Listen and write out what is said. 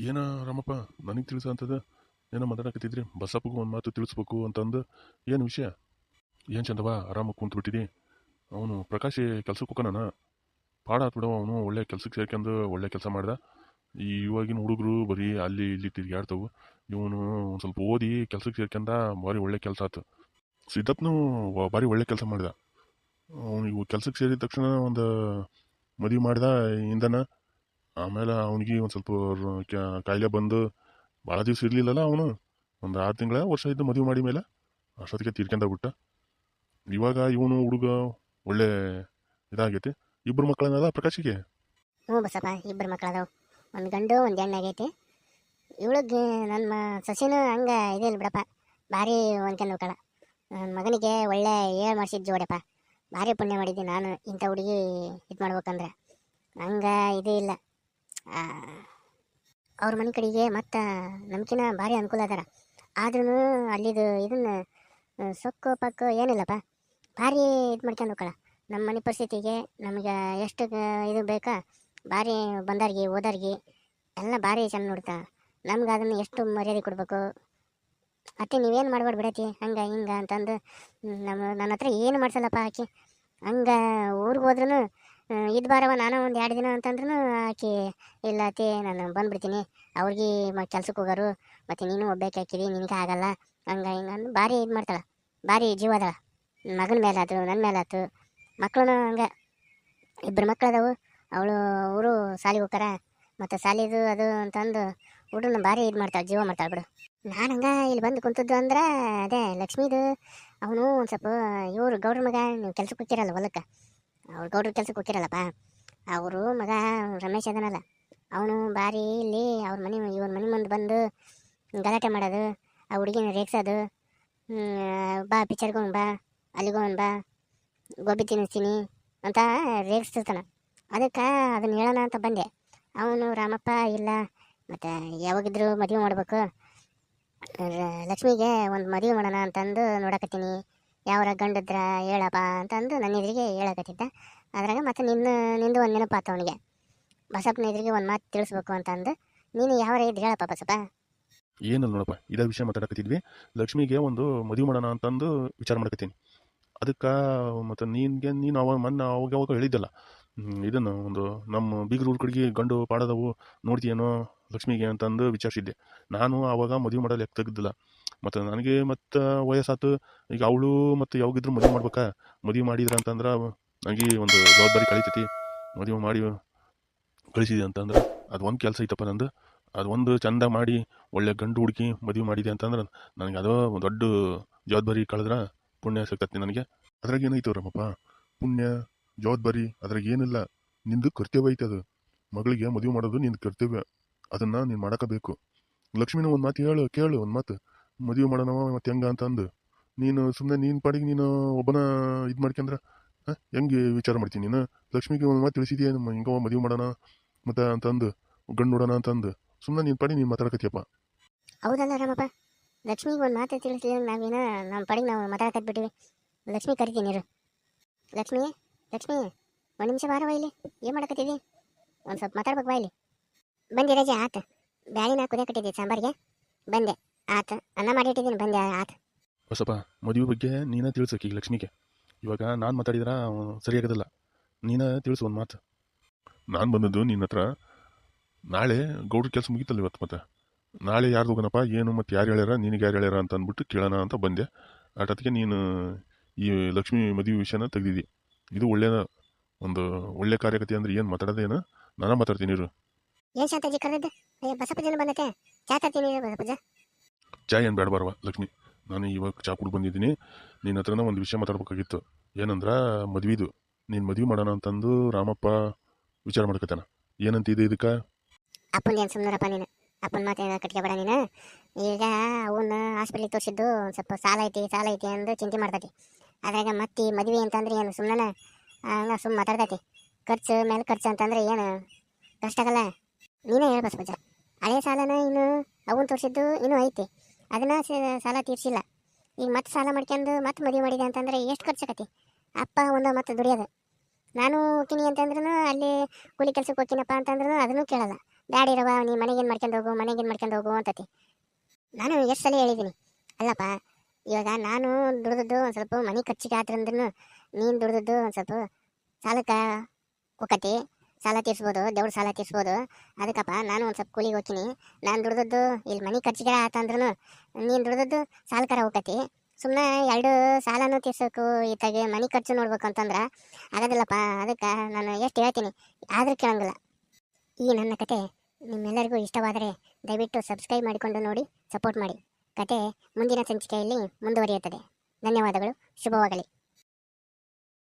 ಏನ ರಾಮಪ್ಪ ನನಗೆ ತಿಳಿಸ ಅಂತದ ಏನೋ ಮಾತಾಡಕತ್ತಿದ್ರಿ ಬಸಪ್ಪಗೂ ಒಂದು ಮಾತು ತಿಳಿಸ್ಬೇಕು ಅಂತಂದು ಏನು ವಿಷಯ ಏನು ಚಂದವ ಆರಾಮಾಗಿ ಕುಂತ್ಬಿಟ್ಟಿದಿ ಅವನು ಪ್ರಕಾಶ್ ಕೆಲ್ಸಕ್ಕೆ ಹೋಗೋಣ ಪಾಡ ಬಿಡವ ಅವನು ಒಳ್ಳೆ ಕೆಲ್ಸಕ್ಕೆ ಸೇರ್ಕೊಂಡು ಒಳ್ಳೆ ಕೆಲಸ ಮಾಡ್ದ ಈ ಇವಾಗಿನ ಹುಡುಗರು ಬರೀ ಅಲ್ಲಿ ಇಲ್ಲಿ ತಿರುಗಾಡ್ತವು ಇವನು ಒಂದು ಸ್ವಲ್ಪ ಓದಿ ಕೆಲ್ಸಕ್ಕೆ ಸೇರ್ಕೊಂಡ ಭಾರಿ ಒಳ್ಳೆ ಕೆಲಸ ಆಯ್ತು ಸಿದ್ದಪ್ಪನು ಭಾರಿ ಒಳ್ಳೆ ಕೆಲಸ ಮಾಡ್ದ ಅವನಿಗೆ ಕೆಲ್ಸಕ್ಕೆ ಸೇರಿದ ತಕ್ಷಣ ಒಂದು ಮದುವೆ ಮಾಡ್ದ ಇಂದನ ಆಮೇಲೆ ಅವನಿಗೆ ಒಂದು ಸ್ವಲ್ಪ ಕಾಯಿಲೆ ಬಂದು ಭಾಳ ದಿವ್ಸ ಇರಲಿಲ್ಲಲ್ಲ ಅವನು ಒಂದು 6 ತಿಂಗಳ ವರ್ಷ ಇದ್ದು ಮದುವೆ ಮಾಡಿ ಮೇಲೆ ಅಷ್ಟೊತ್ತಿಗೆ ತೀರ್ಕೊಂಡಾಗ್ಬಿಟ್ಟ ಇವಾಗ ಇವನು ಹುಡುಗ ಒಳ್ಳೆ ಇದಾಗೈತಿ ಇಬ್ಬರು ಮಕ್ಕಳನ್ನದ ಪ್ರಕಾಶಿಗೆ ಹ್ಞೂ ಬಸಪ್ಪ ಇಬ್ಬರು ಮಕ್ಕಳದಾವು ಒಂದು ಗಂಡು ಒಂದು ಹೆಣ್ಣು ಆಗೈತಿ ಇವಳಿಗೆ ನನ್ನ ಸೊಸೆನೂ ಹಂಗೆ ಇದಿಲ್ಲ ಬಿಡಪ್ಪ ಭಾರಿ ಹೊಂದ್ಕೊಂಡು ಹೋಗ್ತಾಳ ನನ್ನ ಮಗನಿಗೆ ಒಳ್ಳೆ ಮಾಡಿಸಿದ್ದು ಜೋಡಪ್ಪ ಭಾರಿ ಪುಣ್ಯ ಮಾಡಿದ್ದೆ ನಾನು ಇಂಥ ಹುಡುಗಿ ಇದು ಮಾಡ್ಬೇಕಂದ್ರೆ ಹಂಗೆ ಇದು ಇಲ್ಲ ಅವ್ರ ಮನೆ ಕಡೆಗೆ ಮತ್ತು ನಮ್ಕಿನ ಭಾರಿ ಅನುಕೂಲ ಅದಾರ ಆದ್ರೂ ಅಲ್ಲಿದು ಇದನ್ನು ಸೊಕ್ಕು ಪಕ್ಕು ಏನಿಲ್ಲಪ್ಪ ಭಾರಿ ಇದು ಮಾಡ್ಕೊಂಡು ಹೋಗ್ತಾಳ ನಮ್ಮ ಮನೆ ಪರಿಸ್ಥಿತಿಗೆ ನಮಗೆ ಎಷ್ಟು ಇದು ಬೇಕಾ ಭಾರಿ ಬಂದಾರ್ಗಿ ಓದಾರ್ಗಿ ಎಲ್ಲ ಭಾರಿ ಚೆಂದ ನೋಡ್ತಾ ನಮ್ಗೆ ಅದನ್ನು ಎಷ್ಟು ಮರ್ಯಾದೆ ಕೊಡಬೇಕು ಅತ್ತೆ ನೀವೇನು ಮಾಡ್ಬಾರ್ದು ಬಿಡತಿ ಹಂಗೆ ಹಿಂಗೆ ಅಂತಂದು ನನ್ನ ಹತ್ರ ಏನು ಮಾಡ್ಸಲ್ಲಪ್ಪ ಆಕೆ ಹಂಗೆ ಊರಿಗೆ ಹೋದ್ರೂ ಇದು ಬಾರವ ನಾನು ಒಂದು 2 ದಿನ ಅಂತಂದ್ರೂ ಆಕೆ ಇಲ್ಲ ಅತ್ತೆ ನಾನು ಬಂದುಬಿಡ್ತೀನಿ ಅವ್ರಿಗೆ ಕೆಲ್ಸಕ್ಕೆ ಹೋಗೋರು ಮತ್ತು ನೀನು ಒಬ್ಬೇಕು ಹಾಕಿರಿ ನಿನಗೆ ಆಗಲ್ಲ ಹಂಗೆ ಹಿಂಗೆ ಅಂದು ಭಾರಿ ಇದು ಮಾಡ್ತಾಳೆ ಭಾರಿ ಜೀವ ಅದಾಳ ಮಗನ ಮೇಲೆ ಆಯ್ತು ನನ್ನ ಮೇಲೆ ಆಯ್ತು ಮಕ್ಕಳು ಹಂಗೆ ಇಬ್ಬರು ಮಕ್ಕಳದವು ಅವಳು ಅವರು ಸಾಲಿಗೆ ಹೋಗ್ತಾರ ಮತ್ತು ಸಾಲಿದು ಅದು ಅಂತಂದು ಹುಡುಗನ ಭಾರಿ ಇದು ಮಾಡ್ತಾಳೆ ಜೀವ ಮಾಡ್ತಾಳೆ ಬಿಡು ನಾನು ಹಂಗೆ ಇಲ್ಲಿ ಬಂದು ಕುಂತದ್ದು ಅಂದ್ರೆ ಅದೇ ಲಕ್ಷ್ಮೀದು ಅವನು ಒಂದು ಸ್ವಲ್ಪ ಇವರು ಗೌಡ್ರ ಮಗ ನೀವು ಕೆಲ್ಸಕ್ಕೆ ಹೋಗ್ತಿರಲ್ಲ ಹೊಲಕ್ಕೆ ಅವ್ರು ಗೌಡ್ರ ಕೆಲ್ಸಕ್ಕೆ ಹೋಗ್ತಿರಲ್ಲಪ್ಪ ಅವರು ಮಗ ರಮೇಶ್ ಅದನಲ್ಲ ಅವನು ಭಾರಿ ಇಲ್ಲಿ ಅವ್ರ ಮನೆ ಇವ್ರ ಮನೆ ಮುಂದೆ ಬಂದು ಗಲಾಟೆ ಮಾಡೋದು ಆ ಹುಡುಗಿನ ರೇಗ್ಸೋದು ಬಾ ಪಿಕ್ಚರ್ಗೋನ್ ಬಾ ಅಲ್ಲಿಗೋನ್ ಬಾ ಗೋಬಿ ತಿನ್ನಿಸ್ತೀನಿ ಅಂತ ರೇಗಿಸ್ತಿರ್ತಾನೆ ಅದಕ್ಕೆ ಅದನ್ನ ಹೇಳೋಣ ಅಂತ ಬಂದೆ ಅವನು ರಾಮಪ್ಪ ಇಲ್ಲ ಮತ್ತು ಯಾವಾಗಿದ್ರು ಮದುವೆ ಮಾಡ್ಬೇಕು ಲಕ್ಷ್ಮಿಗೆ ಒಂದು ಮದುವೆ ಮಾಡೋಣ ಅಂತಂದು ನೋಡಕತ್ತೀನಿ ಯಾವ್ರ ಗಂಡದ್ರ ಹೇಳಪ್ಪ ಅಂತಂದು ನನ್ನ ಎದುರಿಗೆ ಹೇಳಕತ್ತಿದ್ದ ಅದ್ರಾಗ ಮತ್ತು ನಿಂದು ಒಂದು ನೆನಪಾತ ಅವನಿಗೆ ಬಸಪ್ಪನ ಎದುರಿಗೆ ಒಂದು ಮಾತು ತಿಳಿಸ್ಬೇಕು ಅಂತಂದು ನೀನು ಯಾವ್ರ ಇದ್ದು ಹೇಳಪ್ಪ ಬಸಪ್ಪ ಏನಲ್ಲ ನೋಡಪ್ಪ ಇದೇ ವಿಷಯ ಮಾತಾಡಕತ್ತಿದ್ವಿ ಲಕ್ಷ್ಮಿಗೆ ಒಂದು ಮದುವೆ ಮಾಡೋಣ ಅಂತಂದು ವಿಚಾರ ಮಾಡಕತ್ತೀನಿ ಅದಕ್ಕೆ ಮತ್ತು ನೀನು ಅವಾಗ ಹೇಳಿದ್ದಲ್ಲ ಇದನ್ನು ಒಂದು ನಮ್ಮ ಬೀಗರ ಊರ ಕಡೆಗೆ ಗಂಡು ಪಾಡದವು ನೋಡ್ತೀಯೇನೋ ಲಕ್ಷ್ಮಿಗೆ ಅಂತಂದು ವಿಚಾರಿಸಿದ್ದೆ ನಾನು ಆವಾಗ ಮದುವೆ ಮಾಡಲು ಲೆಕ್ಕ ತೆಗೆದಿಲ್ಲ ಮತ್ತು ನನಗೆ ಮತ್ತು ವಯಸ್ಸಾತು ಈಗ ಅವಳು ಮತ್ತು ಯಾವಾಗಿದ್ರು ಮದುವೆ ಮಾಡ್ಬೇಕಾ ಮದುವೆ ಮಾಡಿದ್ರ ಅಂತಂದ್ರೆ ನನಗೆ ಒಂದು ಜವಾಬ್ದಾರಿ ಕಳೀತೈತಿ ಮದುವೆ ಮಾಡಿ ಕಳಿಸಿದೆ ಅಂತಂದ್ರೆ ಅದು ಒಂದು ಕೆಲಸ ಐತಪ್ಪ ನಂದು ಅದು ಒಂದು ಚಂದ ಮಾಡಿ ಒಳ್ಳೆ ಗಂಡು ಹುಡುಕಿ ಮದುವೆ ಮಾಡಿದೆ ಅಂತಂದ್ರೆ ನನಗೆ ಅದು ದೊಡ್ಡ ಜವಾಬ್ದಾರಿ ಕಳೆದ್ರೆ ಪುಣ್ಯ ಸಿಗ್ತತಿ ನನಗೆ ಅದ್ರಾಗ ಏನೈತೆ ರಮ್ಮಪ್ಪ ಪುಣ್ಯ ಜವಾಬ್ದಾರಿ ಅದ್ರಾಗ ಏನಿಲ್ಲ ನಿಂದು ಕರ್ತವ್ಯ ಐತೆ ಅದು ಮಗಳಿಗೆ ಮದುವೆ ಮಾಡೋದು ನಿಂದು ಕರ್ತವ್ಯ ಅದನ್ನು ನೀನು ಮಾಡಕಬೇಕು ಲಕ್ಷ್ಮಿನ ಒಂದು ಮಾತು ಕೇಳು ಒಂದು ಮಾತು ಮದುವೆ ಮಾಡೋಣವ ಮತ್ತು ಹೆಂಗ ಅಂತಂದು ನೀನು ಸುಮ್ಮನೆ ನೀನು ಪಾಡಿಗೆ ನೀನು ಒಬ್ಬನ ಇದು ಮಾಡ್ಕೊಂಡ್ರೆ ಹೆಂಗೆ ವಿಚಾರ ಮಾಡ್ತೀನಿ ನೀನು ಲಕ್ಷ್ಮಿಗೆ ಒಂದು ಮಾತು ತಿಳಿಸಿದೆಯಾ ಹಿಂಗವ ಮದುವೆ ಮಾಡೋಣ ಮತ್ತು ಅಂತಂದು ಗಂಡು ನೋಡೋಣ ಅಂತಂದು ಸುಮ್ಮನೆ ನೀನು ಪಾಡಿ ನೀನು ಮಾತಾಡಕತ್ತೀಯಪ್ಪ ಹೌದಲ್ಲ ರಾಮಪ್ಪ ಲಕ್ಷ್ಮಿಗೆ ಒಂದು ಮಾತು ತಿಳಿಸ್ಲಿ ನಾವೇನ ನಮ್ಮ ಪಾಡಿಗೆ ನಾವು ಮಾತಾಡಕತ್ಬಿಟ್ಟಿವಿ ಲಕ್ಷ್ಮಿ ಕರಿತೀನಿ ಲಕ್ಷ್ಮಿ ಲಕ್ಷ್ಮಿ ಒಂದು ನಿಮಿಷ ಬಾರವ ಇಲ್ಲಿ ಏನು ಮಾಡಕತ್ತಿದ್ದಿ ಒಂದು ಸ್ವಲ್ಪ ಮಾತಾಡ್ಬೇಕು ಬಾ ಇಲ್ಲಿ ಬಂದೆ ರಜೆ ಆತು ಬ್ಯಾಳಿನ ಕುದಿಯಕಟ್ಟಿದ್ದೆ ಸಾಂಬಾರಿಗೆ ಬಂದೆ ಆತು ಅನ್ನ ಮಾಡಿಟ್ಟಿದ್ದೀನಿ ಬಂದೆ ಆತು ಹೊಸಪ್ಪ ಮದುವೆ ಬಗ್ಗೆ ನೀನೇ ತಿಳಿಸೋಕೆ ಈಗ ಲಕ್ಷ್ಮಿಗೆ ಇವಾಗ ನಾನು ಮಾತಾಡಿದ್ರೆ ಸರಿಯಾಗೋದಿಲ್ಲ ನೀನೇ ತಿಳಿಸು ಒಂದು ಮಾತು ನಾನು ಬಂದದ್ದು ನಿನ್ನ ಹತ್ರ ನಾಳೆ ಗೌಡ್ರ ಕೆಲಸ ಮುಗಿತಲ್ಲ ಇವತ್ತು ಮತ್ತೆ ನಾಳೆ ಯಾರ್ದು ಹೋಗೋಣಪ್ಪ ಏನು ಮತ್ತು ಯಾರು ಹೇಳ್ಯಾರ ನಿನಗೆ ಯಾರು ಹೇಳ್ಯಾರ ಅಂತ ಅಂದ್ಬಿಟ್ಟು ಕೇಳೋಣ ಅಂತ ಬಂದೆ ಅಷ್ಟೊತ್ತಿಗೆ ನೀನು ಈ ಲಕ್ಷ್ಮಿ ಮದುವೆ ವಿಷಯನ ತೆಗ್ದಿದ್ದಿ ಇದು ಒಂದು ಒಳ್ಳೆ ಕಾರ್ಯಕತೆ ಅಂದ್ರೆ ಏನು ಮಾತಾಡೋದೇನು ನಾನು ಮಾತಾಡ್ತೀನಿ ಇರು ಏನು ಶಾಂತಾಜಿ ಕರೆದ್ದು ಬಸಪ್ಪ ಜನ ಬಂದತೆ ಚಾ ತರ್ತೀನಿ ಬಸಪ್ಪಜ್ಜ ಚಾ ಏನು ಬೇಡ ಬಾರವ ಲಕ್ಷ್ಮಿ ನಾನು ಇವಾಗ ಚಾ ಕುಡ್ದು ಬಂದಿದ್ದೀನಿ ನಿನ್ನ ಹತ್ರನ ಒಂದು ವಿಷಯ ಮಾತಾಡ್ಬೇಕಾಗಿತ್ತು ಏನಂದ್ರೆ ಮದ್ವಿದು ನೀನು ಮದುವೆ ಮಾಡೋಣ ಅಂತಂದು ರಾಮಪ್ಪ ವಿಚಾರ ಮಾಡ್ಕೊತಾನ ಏನಂತಿದೆ ಇದಕ್ಕೆ ಅಪ್ಪನ ಏನು ಸುಮ್ಮನರಪ್ಪ ನೀನು ಅಪ್ಪನ ಮಾತೇನ ಕಟ್ಕೋಬೇಡ ನೀನು ಈಗ ಅವನ್ನ ಹಾಸ್ಪಿಟ್ಲಿಗೆ ತೋರಿಸಿದ್ದು ಒಂದು ಸ್ವಲ್ಪ ಸಾಲ ಐತಿ ಅಂದು ಚಿಂತೆ ಮಾಡ್ತೈತಿ ಅದ್ರಾಗ ಮತ್ತೆ ಮದುವೆ ಅಂತಂದ್ರೆ ಏನು ಸುಮ್ಮನೆ ಹಂಗೆ ಸುಮ್ಮನೆ ಮಾತಾಡ್ತೈತಿ ಖರ್ಚು ಮೇಲೆ ಖರ್ಚು ಅಂತಂದ್ರೆ ಏನು ಕಷ್ಟ ಆಗಲ್ಲ ನೀನೇ ಹೇಳಿ ಬಸಪ್ಪಜ್ಜ ಹಳೆ ಸಾಲನ ಇನ್ನು ಅವನ್ನ ತೋರಿಸಿದ್ದು ಇನ್ನೂ ಐತಿ ಅದನ್ನ ಸಾಲ ತೀರ್ಸಿಲ್ಲ ಈಗ ಮತ್ತೆ ಸಾಲ ಮಾಡ್ಕೊಂಡು ಮತ್ತೆ ಮದುವೆ ಮಾಡಿದೆ ಅಂತಂದ್ರೆ ಎಷ್ಟು ಖರ್ಚಾಕತಿ ಅಪ್ಪ ಒಂದು ಮತ್ತೆ ದುಡಿಯೋದು ನಾನು ಹೋಗ್ತೀನಿ ಅಂತಂದ್ರೂ ಅಲ್ಲಿ ಕೂಲಿ ಕೆಲ್ಸಕ್ಕೆ ಹೋಗ್ತೀನಪ್ಪ ಅಂತಂದ್ರೂ ಅದನ್ನು ಕೇಳಲ್ಲ ಬ್ಯಾಡಿರವ ನೀ ಮನೆಗೇನು ಮಾಡ್ಕೊಂಡು ಹೋಗು ಅಂತತಿ. ನಾನು ಎಷ್ಟು ಸಲ ಹೇಳಿದ್ದೀನಿ, ಅಲ್ಲಪ್ಪ ಇವಾಗ ನಾನು ದುಡ್ದದ್ದು ಒಂದು ಸ್ವಲ್ಪ ಮನೆ ಖರ್ಚಿಗೆ ಆದ್ರಂದ್ರೂ ನೀನು ದುಡ್ದದ್ದು ಒಂದು ಸ್ವಲ್ಪ ಸಾಲಕ್ಕೆ ಹೋಗತಿ, ಸಾಲ ತೀರ್ಸ್ಬೋದು, ದೇವ್ರ ಸಾಲ ತೀರ್ಸ್ಬೋದು. ಅದಕ್ಕಪ್ಪ ನಾನು ಒಂದು ಸ್ವಲ್ಪ ಕೂಲಿಗೆ ಹೋಗ್ತೀನಿ, ನಾನು ದುಡ್ದದ್ದು ಇಲ್ಲಿ ಮನೆ ಖರ್ಚಿಗೆ ಆತಂದ್ರೂ ನೀನು ದುಡ್ದದ್ದು ಸಾಲಕಾರ ಹೋಗತಿ. ಸುಮ್ಮನೆ ಎರಡು ಸಾಲನೂ ತೀರ್ಸೋಕು ಇತ್ತಾಗೆ ಮನೆ ಖರ್ಚು ನೋಡ್ಬೇಕು ಅಂತಂದ್ರೆ ಆಗೋದಿಲ್ಲಪ್ಪ. ಅದಕ್ಕೆ ನಾನು ಎಷ್ಟು ಹೇಳ್ತೀನಿ ಆದರೂ ಕೇಳಂಗಿಲ್ಲ. ಈ ನನ್ನ ಕತೆ ನಿಮ್ಮೆಲ್ಲರಿಗೂ ಇಷ್ಟವಾದರೆ ದಯವಿಟ್ಟು ಸಬ್ಸ್ಕ್ರೈಬ್ ಮಾಡಿಕೊಂಡು ನೋಡಿ, ಸಪೋರ್ಟ್ ಮಾಡಿ. ಕತೆ ಮುಂದಿನ ಸಂಚಿಕೆಯಲ್ಲಿ ಮುಂದುವರಿಯುತ್ತದೆ. ಧನ್ಯವಾದಗಳು, ಶುಭವಾಗಲಿ.